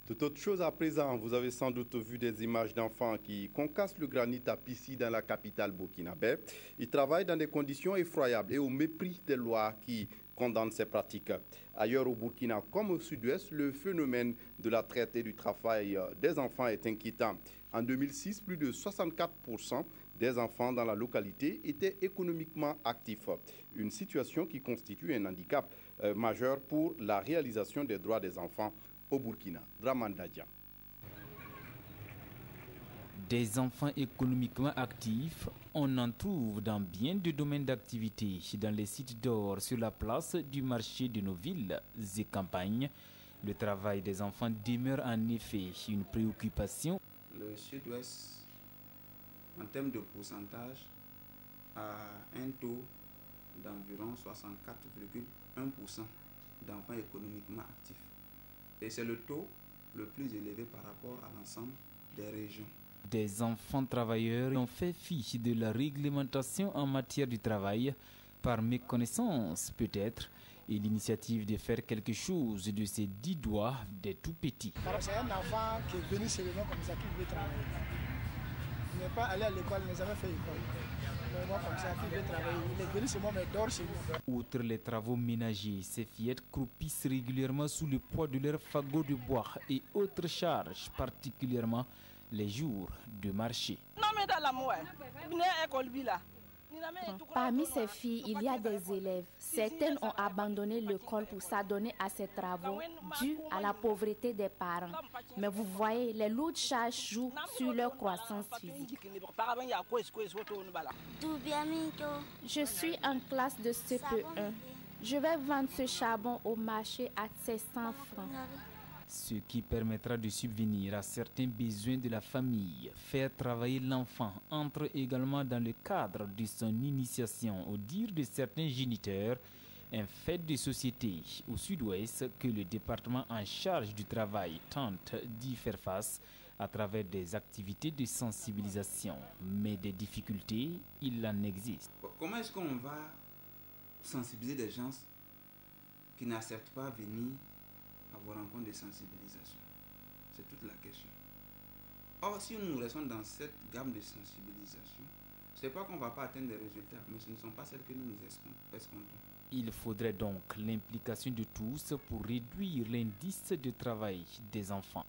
Toute autre chose à présent, vous avez sans doute vu des images d'enfants qui concassent le granit à Pissi dans la capitale burkinabé. Ils travaillent dans des conditions effroyables et au mépris des lois qui condamnent ces pratiques. Ailleurs au Burkina comme au sud-ouest, le phénomène de la traite et du travail des enfants est inquiétant. En 2006, plus de 64% des enfants dans la localité étaient économiquement actifs. Une situation qui constitue un handicap majeur pour la réalisation des droits des enfants au Burkina. Dramandadia. Des enfants économiquement actifs, on en trouve dans bien de domaines d'activité, dans les sites d'or, sur la place du marché de nos villes et campagnes. Le travail des enfants demeure en effet une préoccupation. Le sud-ouest, en termes de pourcentage, a un taux d'environ 64,1% d'enfants économiquement actifs. Et c'est le taux le plus élevé par rapport à l'ensemble des régions. Des enfants travailleurs ont fait fi de la réglementation en matière du travail, par méconnaissance peut-être, et l'initiative de faire quelque chose de ces 10 doigts des tout petits. C'est un enfant qui est venu seulement comme ça, qui veut travailler. Il n'est pas allé à l'école, il n'a jamais fait école. Comme ça, qui veut travailler. Il est venu seulement, mais dort chez nous. Outre les travaux ménagers, ces fillettes croupissent régulièrement sous le poids de leurs fagots de bois et autres charges, particulièrement les jours de marché. Parmi ces filles, il y a des élèves. Certaines ont abandonné l'école pour s'adonner à ces travaux dus à la pauvreté des parents. Mais vous voyez, les lourdes charges jouent sur leur croissance physique. Je suis en classe de CP1. Je vais vendre ce charbon au marché à 700 francs. Ce qui permettra de subvenir à certains besoins de la famille. Faire travailler l'enfant entre également dans le cadre de son initiation, au dire de certains géniteurs, un fait de société au sud-ouest que le département en charge du travail tente d'y faire face à travers des activités de sensibilisation. Mais des difficultés, il en existe. Comment est-ce qu'on va sensibiliser des gens qui n'acceptent pas venir à vos rencontres de sensibilisation? C'est toute la question. Or, si nous restons dans cette gamme de sensibilisation, ce n'est pas qu'on ne va pas atteindre des résultats, mais ce ne sont pas celles que nous escomptons. Il faudrait donc l'implication de tous pour réduire l'indice de travail des enfants.